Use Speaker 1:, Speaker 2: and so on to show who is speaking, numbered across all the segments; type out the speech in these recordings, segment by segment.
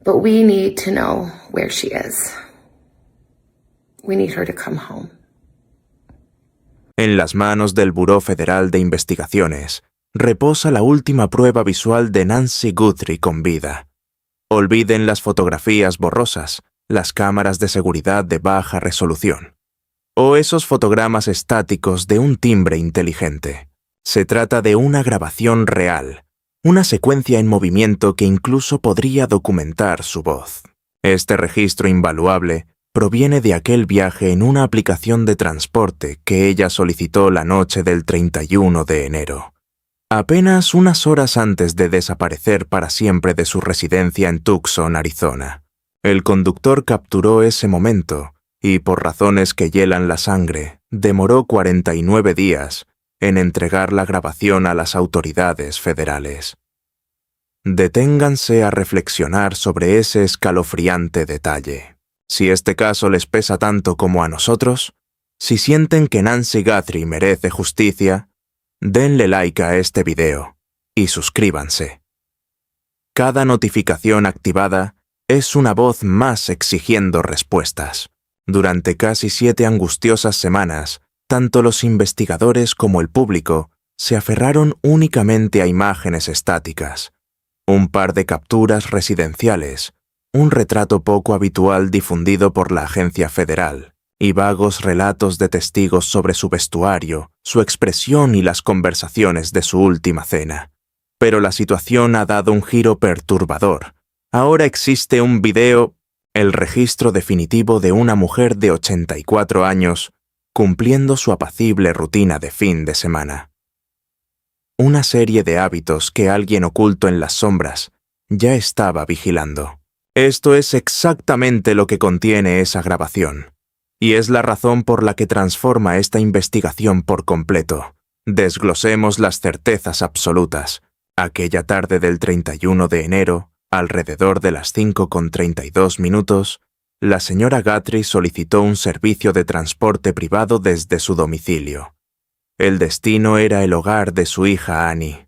Speaker 1: But we need to know where she is. We need her to come home.
Speaker 2: En las manos del Buró Federal de Investigaciones reposa la última prueba visual de Nancy Guthrie con vida. Olviden las fotografías borrosas, las cámaras de seguridad de baja resolución, o esos fotogramas estáticos de un timbre inteligente. Se trata de una grabación real, una secuencia en movimiento que incluso podría documentar su voz. Este registro invaluable proviene de aquel viaje en una aplicación de transporte que ella solicitó la noche del 31 de enero. Apenas unas horas antes de desaparecer para siempre de su residencia en Tucson, Arizona. El conductor capturó ese momento y, por razones que hielan la sangre, demoró 49 días en entregar la grabación a las autoridades federales. Deténganse a reflexionar sobre ese escalofriante detalle. Si este caso les pesa tanto como a nosotros, si sienten que Nancy Guthrie merece justicia, denle like a este video y suscríbanse. Cada notificación activada es una voz más exigiendo respuestas. Durante casi 7 angustiosas semanas, tanto los investigadores como el público se aferraron únicamente a imágenes estáticas, un par de capturas residenciales, un retrato poco habitual difundido por la agencia federal, y vagos relatos de testigos sobre su vestuario, su expresión y las conversaciones de su última cena. Pero la situación ha dado un giro perturbador. Ahora existe un video, el registro definitivo de una mujer de 84 años, cumpliendo su apacible rutina de fin de semana. Una serie de hábitos que alguien oculto en las sombras ya estaba vigilando. Esto es exactamente lo que contiene esa grabación. Y es la razón por la que transforma esta investigación por completo. Desglosemos las certezas absolutas. Aquella tarde del 31 de enero, alrededor de las 5:32, la señora Guthrie solicitó un servicio de transporte privado desde su domicilio. El destino era el hogar de su hija Annie,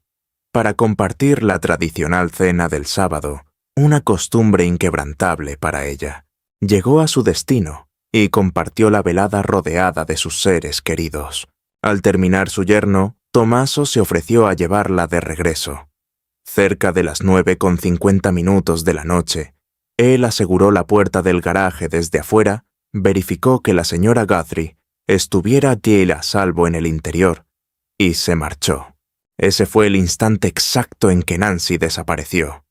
Speaker 2: para compartir la tradicional cena del sábado, una costumbre inquebrantable para ella. Llegó a su destino y compartió la velada rodeada de sus seres queridos. Al terminar su yerno, Tommaso se ofreció a llevarla de regreso. Cerca de las 9:50 de la noche, él aseguró la puerta del garaje desde afuera, verificó que la señora Guthrie estuviera fiel a salvo en el interior y se marchó. Ese fue el instante exacto en que Nancy desapareció.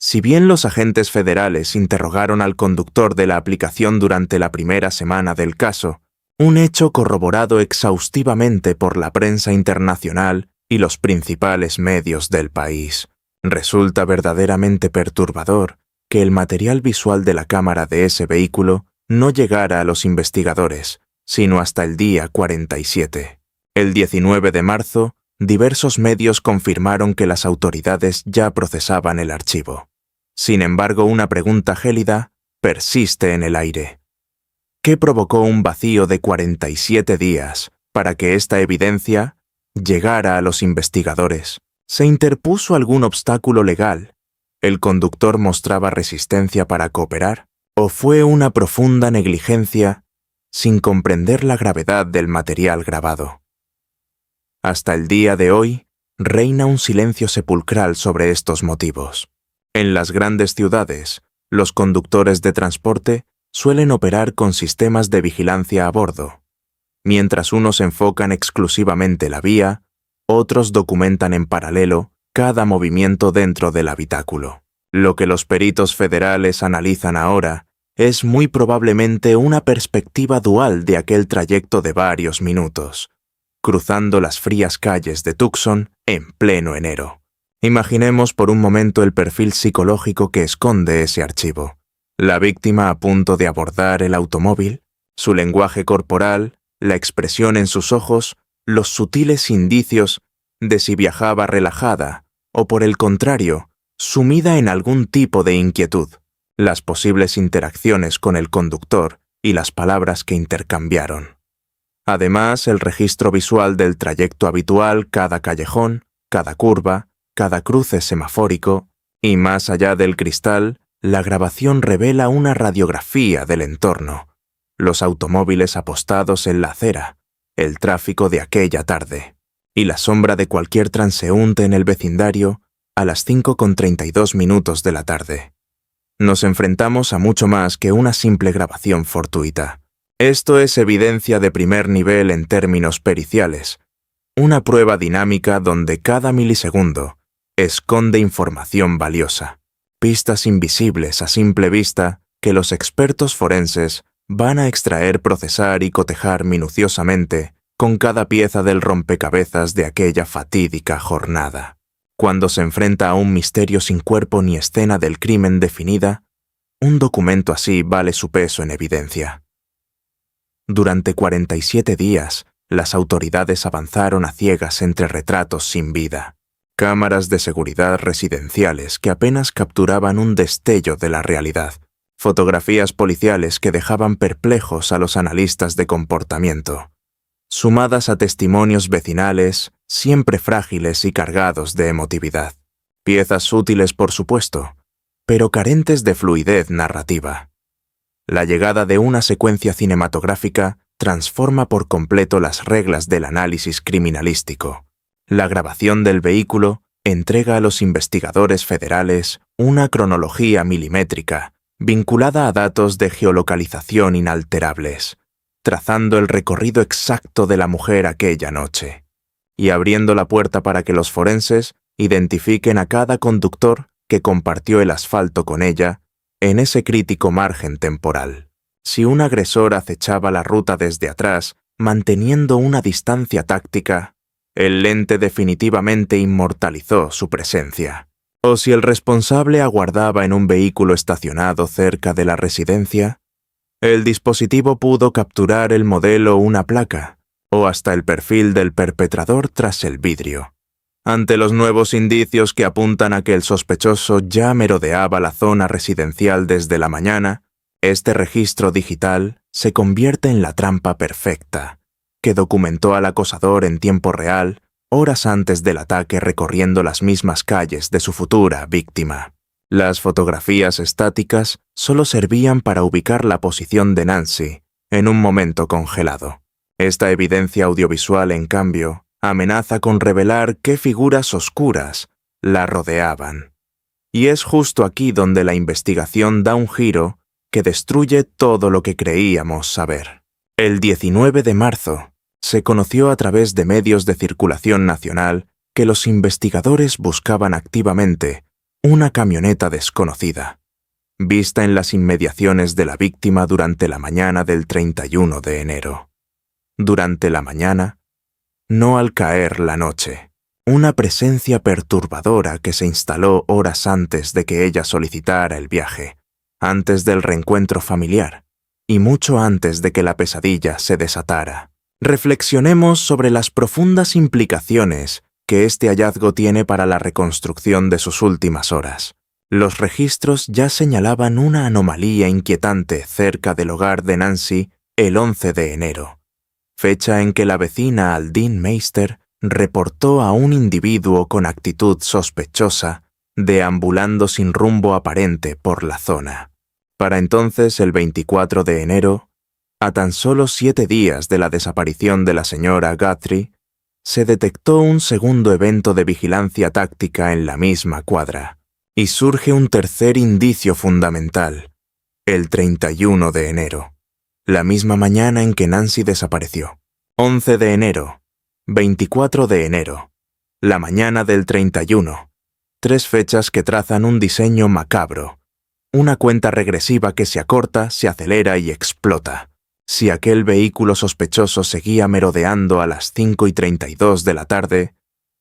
Speaker 2: Si bien los agentes federales interrogaron al conductor de la aplicación durante la primera semana del caso, un hecho corroborado exhaustivamente por la prensa internacional y los principales medios del país, resulta verdaderamente perturbador que el material visual de la cámara de ese vehículo no llegara a los investigadores, sino hasta el día 47. El 19 de marzo, diversos medios confirmaron que las autoridades ya procesaban el archivo. Sin embargo, una pregunta gélida persiste en el aire. ¿Qué provocó un vacío de 47 días para que esta evidencia llegara a los investigadores? ¿Se interpuso algún obstáculo legal? ¿El conductor mostraba resistencia para cooperar? ¿O fue una profunda negligencia sin comprender la gravedad del material grabado? Hasta el día de hoy, reina un silencio sepulcral sobre estos motivos. En las grandes ciudades, los conductores de transporte suelen operar con sistemas de vigilancia a bordo. Mientras unos enfocan exclusivamente la vía, otros documentan en paralelo cada movimiento dentro del habitáculo. Lo que los peritos federales analizan ahora es muy probablemente una perspectiva dual de aquel trayecto de varios minutos, cruzando las frías calles de Tucson en pleno enero. Imaginemos por un momento el perfil psicológico que esconde ese archivo. La víctima a punto de abordar el automóvil, su lenguaje corporal, la expresión en sus ojos, los sutiles indicios de si viajaba relajada o, por el contrario, sumida en algún tipo de inquietud, las posibles interacciones con el conductor y las palabras que intercambiaron. Además, el registro visual del trayecto habitual, cada callejón, cada curva, cada cruce semafórico, y más allá del cristal, la grabación revela una radiografía del entorno, los automóviles apostados en la acera, el tráfico de aquella tarde, y la sombra de cualquier transeúnte en el vecindario a las 5:32 de la tarde. Nos enfrentamos a mucho más que una simple grabación fortuita. Esto es evidencia de primer nivel en términos periciales, una prueba dinámica donde cada milisegundo esconde información valiosa, pistas invisibles a simple vista que los expertos forenses van a extraer, procesar y cotejar minuciosamente con cada pieza del rompecabezas de aquella fatídica jornada. Cuando se enfrenta a un misterio sin cuerpo ni escena del crimen definida, un documento así vale su peso en evidencia. Durante 47 días, las autoridades avanzaron a ciegas entre retratos sin vida, cámaras de seguridad residenciales que apenas capturaban un destello de la realidad, fotografías policiales que dejaban perplejos a los analistas de comportamiento, sumadas a testimonios vecinales siempre frágiles y cargados de emotividad. Piezas útiles, por supuesto, pero carentes de fluidez narrativa. La llegada de una secuencia cinematográfica transforma por completo las reglas del análisis criminalístico. La grabación del vehículo entrega a los investigadores federales una cronología milimétrica vinculada a datos de geolocalización inalterables, trazando el recorrido exacto de la mujer aquella noche, y abriendo la puerta para que los forenses identifiquen a cada conductor que compartió el asfalto con ella en ese crítico margen temporal. Si un agresor acechaba la ruta desde atrás, manteniendo una distancia táctica, el lente definitivamente inmortalizó su presencia. O si el responsable aguardaba en un vehículo estacionado cerca de la residencia, el dispositivo pudo capturar el modelo o una placa, o hasta el perfil del perpetrador tras el vidrio. Ante los nuevos indicios que apuntan a que el sospechoso ya merodeaba la zona residencial desde la mañana, este registro digital se convierte en la trampa perfecta, que documentó al acosador en tiempo real, horas antes del ataque recorriendo las mismas calles de su futura víctima. Las fotografías estáticas solo servían para ubicar la posición de Nancy en un momento congelado. Esta evidencia audiovisual, en cambio, amenaza con revelar qué figuras oscuras la rodeaban. Y es justo aquí donde la investigación da un giro que destruye todo lo que creíamos saber. El 19 de marzo se conoció a través de medios de circulación nacional que los investigadores buscaban activamente una camioneta desconocida, vista en las inmediaciones de la víctima durante la mañana del 31 de enero. Durante la mañana, no al caer la noche. Una presencia perturbadora que se instaló horas antes de que ella solicitara el viaje, antes del reencuentro familiar y mucho antes de que la pesadilla se desatara. Reflexionemos sobre las profundas implicaciones que este hallazgo tiene para la reconstrucción de sus últimas horas. Los registros ya señalaban una anomalía inquietante cerca del hogar de Nancy el 11 de enero, fecha en que la vecina Aldine Meister reportó a un individuo con actitud sospechosa deambulando sin rumbo aparente por la zona. Para entonces, el 24 de enero, a tan solo 7 días de la desaparición de la señora Guthrie, se detectó un segundo evento de vigilancia táctica en la misma cuadra, y surge un tercer indicio fundamental, el 31 de enero, la misma mañana en que Nancy desapareció. 11 de enero, 24 de enero, la mañana del 31, 3 fechas que trazan un diseño macabro, una cuenta regresiva que se acorta, se acelera y explota. Si aquel vehículo sospechoso seguía merodeando a las 5:32 de la tarde,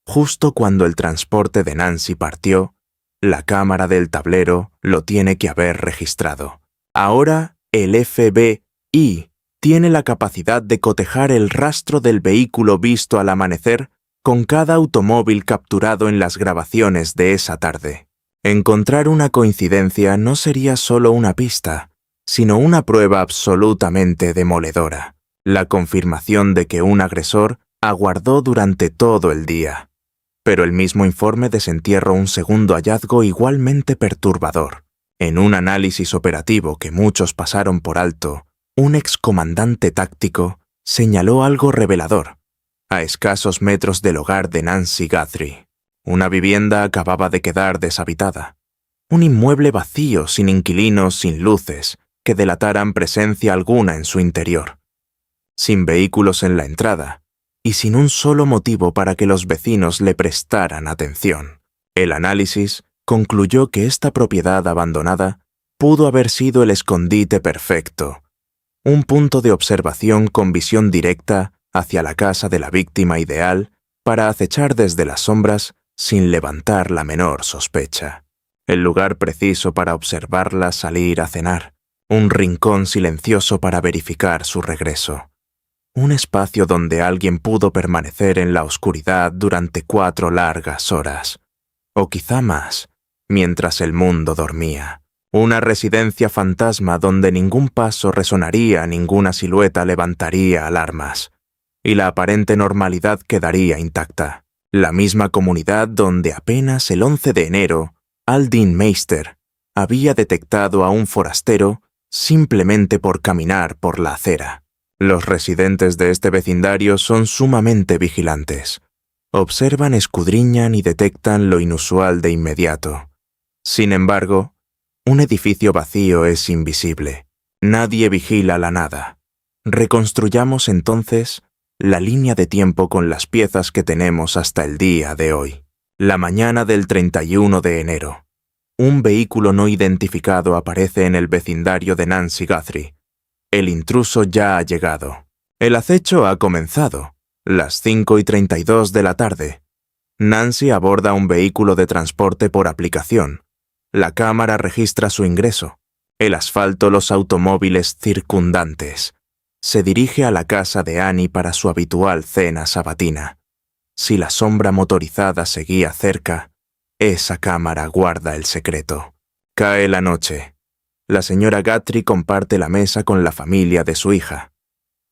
Speaker 2: justo cuando el transporte de Nancy partió, la cámara del tablero lo tiene que haber registrado. Ahora el FBI tiene la capacidad de cotejar el rastro del vehículo visto al amanecer con cada automóvil capturado en las grabaciones de esa tarde. Encontrar una coincidencia no sería solo una pista, sino una prueba absolutamente demoledora, la confirmación de que un agresor aguardó durante todo el día. Pero el mismo informe desentierra un segundo hallazgo igualmente perturbador. En un análisis operativo que muchos pasaron por alto, un excomandante táctico señaló algo revelador. A escasos metros del hogar de Nancy Guthrie, una vivienda acababa de quedar deshabitada. Un inmueble vacío, sin inquilinos, sin luces, que delataran presencia alguna en su interior. Sin vehículos en la entrada, y sin un solo motivo para que los vecinos le prestaran atención. El análisis concluyó que esta propiedad abandonada pudo haber sido el escondite perfecto, un punto de observación con visión directa hacia la casa de la víctima ideal para acechar desde las sombras sin levantar la menor sospecha. El lugar preciso para observarla salir a cenar, un rincón silencioso para verificar su regreso. Un espacio donde alguien pudo permanecer en la oscuridad durante 4 largas horas, o quizá más, mientras el mundo dormía. Una residencia fantasma donde ningún paso resonaría, ninguna silueta levantaría alarmas, y la aparente normalidad quedaría intacta. La misma comunidad donde apenas el 11 de enero, Aldin Meister había detectado a un forastero simplemente por caminar por la acera. Los residentes de este vecindario son sumamente vigilantes. Observan, escudriñan y detectan lo inusual de inmediato. Sin embargo, un edificio vacío es invisible. Nadie vigila la nada. Reconstruyamos entonces la línea de tiempo con las piezas que tenemos hasta el día de hoy. La mañana del 31 de enero. Un vehículo no identificado aparece en el vecindario de Nancy Guthrie. El intruso ya ha llegado. El acecho ha comenzado. Las 5:32 de la tarde. Nancy aborda un vehículo de transporte por aplicación. La cámara registra su ingreso. El asfalto, los automóviles circundantes. Se dirige a la casa de Annie para su habitual cena sabatina. Si la sombra motorizada seguía cerca, esa cámara guarda el secreto. Cae la noche. La señora Guthrie comparte la mesa con la familia de su hija.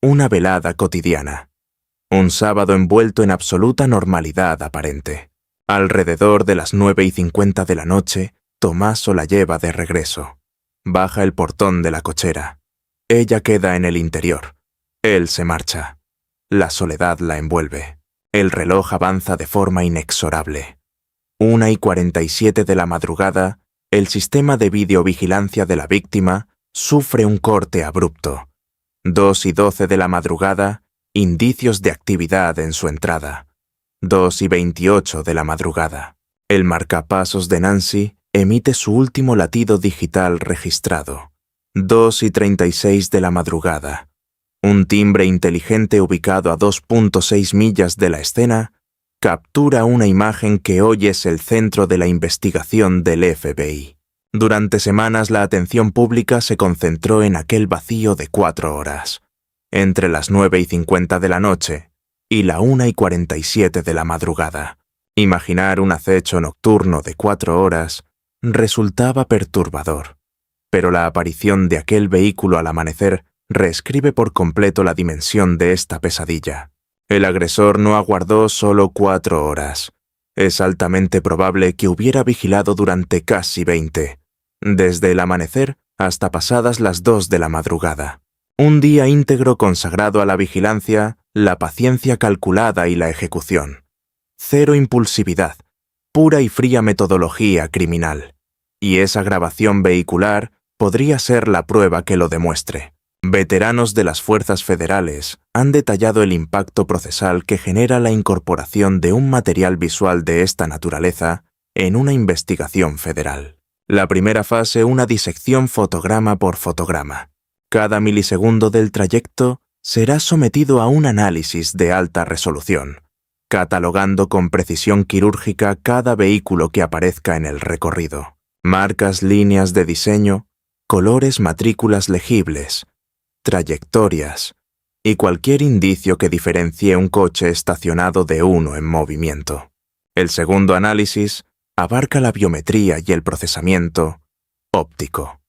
Speaker 2: Una velada cotidiana. Un sábado envuelto en absoluta normalidad aparente. Alrededor de las 9:50 de la noche, Tommaso la lleva de regreso. Baja el portón de la cochera. Ella queda en el interior. Él se marcha. La soledad la envuelve. El reloj avanza de forma inexorable. 1:47 de la madrugada, el sistema de videovigilancia de la víctima sufre un corte abrupto. 2:12 de la madrugada, indicios de actividad en su entrada. 2:28 de la madrugada. El marcapasos de Nancy emite su último latido digital registrado. 2:36 de la madrugada. Un timbre inteligente ubicado a 2.6 millas de la escena captura una imagen que hoy es el centro de la investigación del FBI. Durante semanas la atención pública se concentró en aquel vacío de 4 horas, entre las 9:50 de la noche y la 1:47 de la madrugada. Imaginar un acecho nocturno de 4 horas resultaba perturbador, pero la aparición de aquel vehículo al amanecer reescribe por completo la dimensión de esta pesadilla. El agresor no aguardó solo 4 horas. Es altamente probable que hubiera vigilado durante casi 20, desde el amanecer hasta pasadas las 2 de la madrugada. Un día íntegro consagrado a la vigilancia, la paciencia calculada y la ejecución. Cero impulsividad, pura y fría metodología criminal. Y esa grabación vehicular podría ser la prueba que lo demuestre. Veteranos de las fuerzas federales han detallado el impacto procesal que genera la incorporación de un material visual de esta naturaleza en una investigación federal. La primera fase, una disección fotograma por fotograma. Cada milisegundo del trayecto será sometido a un análisis de alta resolución, catalogando con precisión quirúrgica cada vehículo que aparezca en el recorrido. Marcas, líneas de diseño, colores, matrículas legibles, trayectorias y cualquier indicio que diferencie un coche estacionado de uno en movimiento. El segundo análisis abarca la biometría y el procesamiento óptico.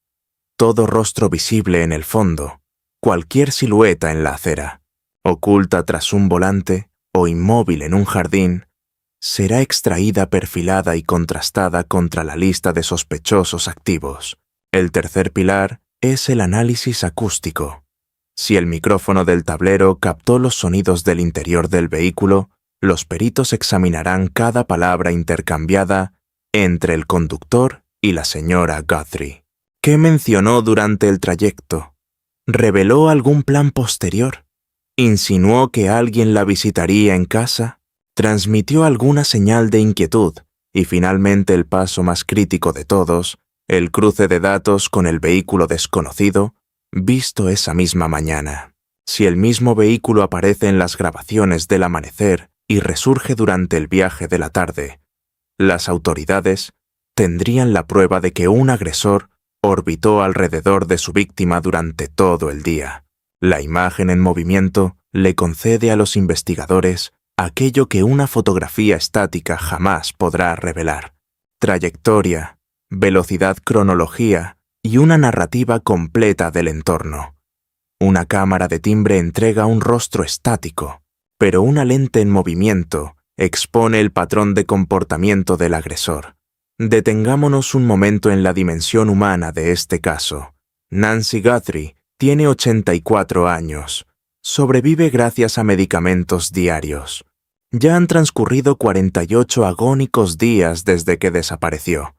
Speaker 2: Todo rostro visible en el fondo, cualquier silueta en la acera, oculta tras un volante o inmóvil en un jardín, será extraída, perfilada y contrastada contra la lista de sospechosos activos. El tercer pilar es el análisis acústico. Si el micrófono del tablero captó los sonidos del interior del vehículo, los peritos examinarán cada palabra intercambiada entre el conductor y la señora Guthrie. ¿Qué mencionó durante el trayecto? ¿Reveló algún plan posterior? ¿Insinuó que alguien la visitaría en casa? ¿Transmitió alguna señal de inquietud? Y finalmente el paso más crítico de todos, el cruce de datos con el vehículo desconocido, visto esa misma mañana. Si el mismo vehículo aparece en las grabaciones del amanecer y resurge durante el viaje de la tarde, las autoridades tendrían la prueba de que un agresor orbitó alrededor de su víctima durante todo el día. La imagen en movimiento le concede a los investigadores aquello que una fotografía estática jamás podrá revelar: trayectoria, velocidad, cronología y una narrativa completa del entorno. Una cámara de timbre entrega un rostro estático, pero una lente en movimiento expone el patrón de comportamiento del agresor. Detengámonos un momento en la dimensión humana de este caso. Nancy Guthrie tiene 84 años. Sobrevive gracias a medicamentos diarios. Ya han transcurrido 48 agónicos días desde que desapareció.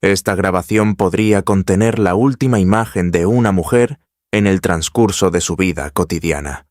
Speaker 2: Esta grabación podría contener la última imagen de una mujer en el transcurso de su vida cotidiana.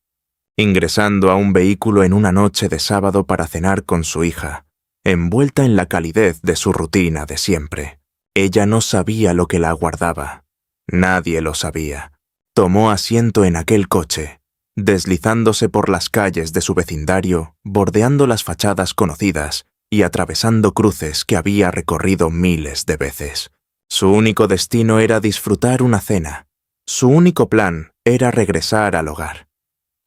Speaker 2: Ingresando a un vehículo en una noche de sábado para cenar con su hija, envuelta en la calidez de su rutina de siempre. Ella no sabía lo que la aguardaba. Nadie lo sabía. Tomó asiento en aquel coche, deslizándose por las calles de su vecindario, bordeando las fachadas conocidas y atravesando cruces que había recorrido miles de veces. Su único destino era disfrutar una cena. Su único plan era regresar al hogar.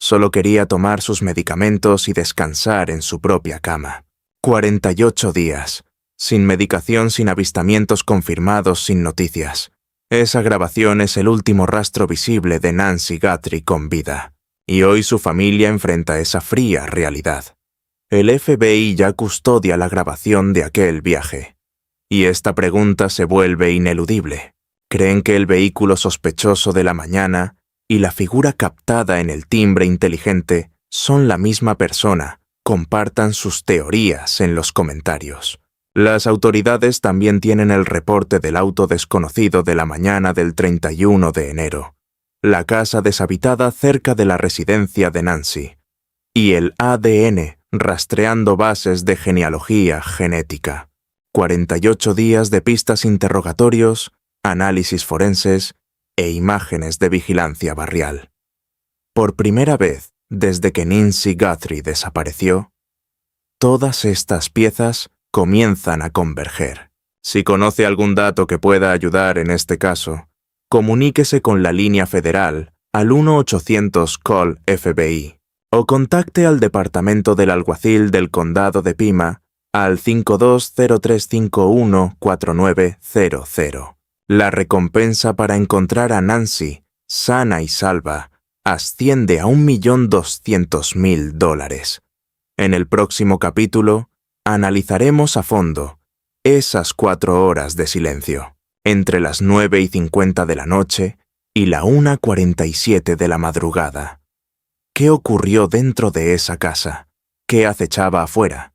Speaker 2: Solo quería tomar sus medicamentos y descansar en su propia cama. 48 días, sin medicación, sin avistamientos confirmados, sin noticias. Esa grabación es el último rastro visible de Nancy Guthrie con vida. Y hoy su familia enfrenta esa fría realidad. El FBI ya custodia la grabación de aquel viaje. Y esta pregunta se vuelve ineludible. ¿Creen que el vehículo sospechoso de la mañana y la figura captada en el timbre inteligente son la misma persona? Compartan sus teorías en los comentarios. Las autoridades también tienen el reporte del auto desconocido de la mañana del 31 de enero, la casa deshabitada cerca de la residencia de Nancy, y el ADN rastreando bases de genealogía genética. 48 días de pistas, interrogatorios, análisis forenses e imágenes de vigilancia barrial. Por primera vez desde que Nancy Guthrie desapareció, todas estas piezas comienzan a converger. Si conoce algún dato que pueda ayudar en este caso, comuníquese con la línea federal al 1-800-CALL-FBI o contacte al Departamento del Alguacil del Condado de Pima al 5203514900. La recompensa para encontrar a Nancy, sana y salva, asciende a $1.200.000. En el próximo capítulo, analizaremos a fondo esas 4 horas de silencio, entre las 9:50 de la noche y la 1:47 de la madrugada. ¿Qué ocurrió dentro de esa casa? ¿Qué acechaba afuera?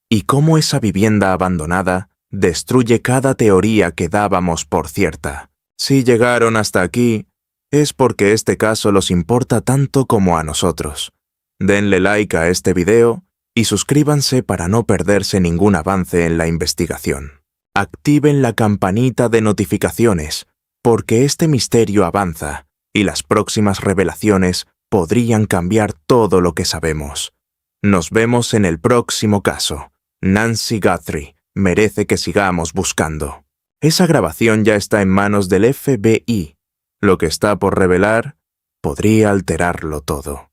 Speaker 2: ¿Y cómo esa vivienda abandonada destruye cada teoría que dábamos por cierta? Si llegaron hasta aquí, es porque este caso los importa tanto como a nosotros. Denle like a este video y suscríbanse para no perderse ningún avance en la investigación. Activen la campanita de notificaciones, porque este misterio avanza y las próximas revelaciones podrían cambiar todo lo que sabemos. Nos vemos en el próximo caso. Nancy Guthrie merece que sigamos buscando. Esa grabación ya está en manos del FBI. Lo que está por revelar podría alterarlo todo.